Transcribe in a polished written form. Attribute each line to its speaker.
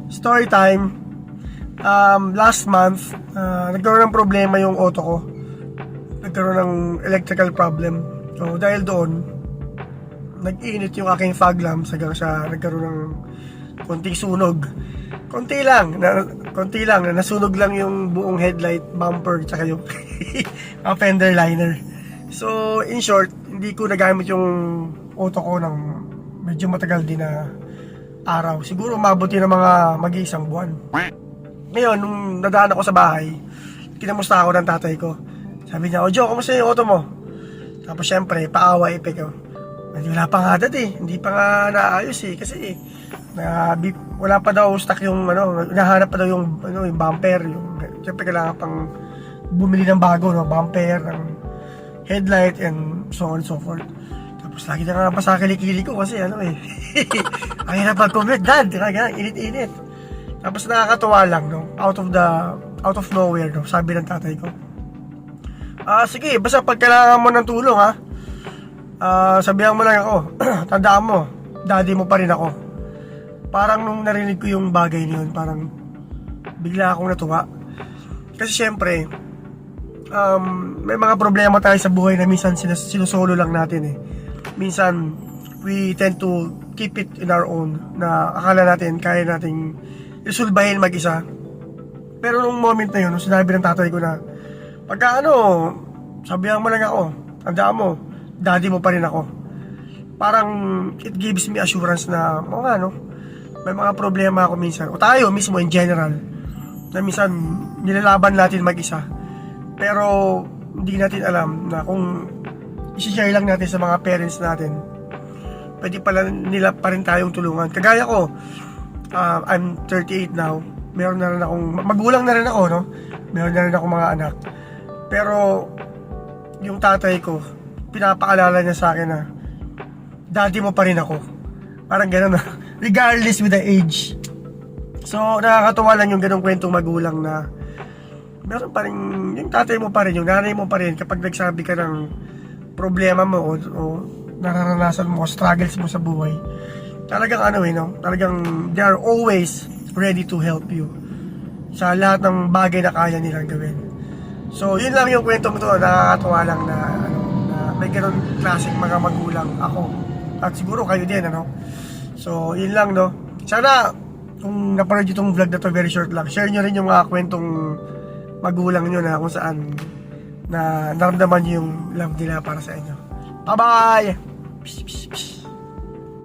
Speaker 1: Story time. Last month, nagkaroon ng problema yung auto ko. Nagkaroon ng electrical problem. So, dahil doon, nag-init yung aking fog lamps hanggang sa nagkaroon ng konting sunog. Konti lang, nasunog lang yung buong headlight, bumper, tsaka yung fender liner. So, in short, hindi ko nagamit yung auto ko ng medyo matagal din na araw. Siguro umabot yun ng mga mag-iisang buwan. Ngayon, nung nadaan ako sa bahay, kinamusta ako ng tatay ko. Sabi niya, "O Joe, kumusta yung auto mo?" Tapos syempre, paawa epek ko. Wala pa nga dad eh. Hindi pa nga naayos eh. Kasi wala pa daw stock yung nahanap pa daw yung bumper. Siyempre kailangan pang bumili ng bago, bumper, ng headlight, and so on and so forth. Tapos lagi na nga pa sa kilikili ko kasi ang hirap mag-commute, dad. Init-init. Tapos nakakatuwa lang, out of nowhere, sabi ng tatay ko, sige, basta pag kailangan mo ng tulong, sabihan mo lang ako. Tandaan mo, daddy mo pa rin ako. Parang nung narinig ko yung bagay niyon, parang bigla akong natuwa. Kasi syempre, may mga problema tayo sa buhay na minsan sinusolo lang natin eh. Minsan, we tend to keep it in our own, na akala natin kaya nating isulbahin mag-isa. Pero nung moment na yun, nung sinabi ng tatay ko na, pagka sabihan mo lang ako, tandaan mo, daddy mo pa rin ako. Parang it gives me assurance na, may mga problema ako minsan, o tayo mismo in general, na minsan nilalaban natin mag-isa. Pero hindi natin alam na kung i-share lang natin sa mga parents natin, pwede pala nila pa rin tayong tulungan. Kagaya ko, I'm 38 now. Meron na rin akong, magulang na rin ako, no? Meron na rin akong mga anak. Pero, yung tatay ko, pinapaalala niya sa akin na, daddy mo pa rin ako. Parang gano'n na, regardless with the age. So, nakakatuwa lang yung ganong kwentong magulang na, meron pa rin, yung tatay mo pa rin, yung nanay mo pa rin, kapag nagsabi ka ng problema mo, o nararanasan mo, struggles mo sa buhay, talagang talagang they are always ready to help you sa lahat ng bagay na kaya nilang gawin. So, yun lang yung kwentong to. Nakakatuwa lang na may ganun klaseng mga magulang ako. At siguro kayo din, So, yun lang, Sana, kung napanood itong vlog na to, very short lang, share nyo rin yung mga kwentong magulang nyo na kung saan na naramdaman nyo yung love nila para sa inyo. Bye-bye! Peace, peace, peace.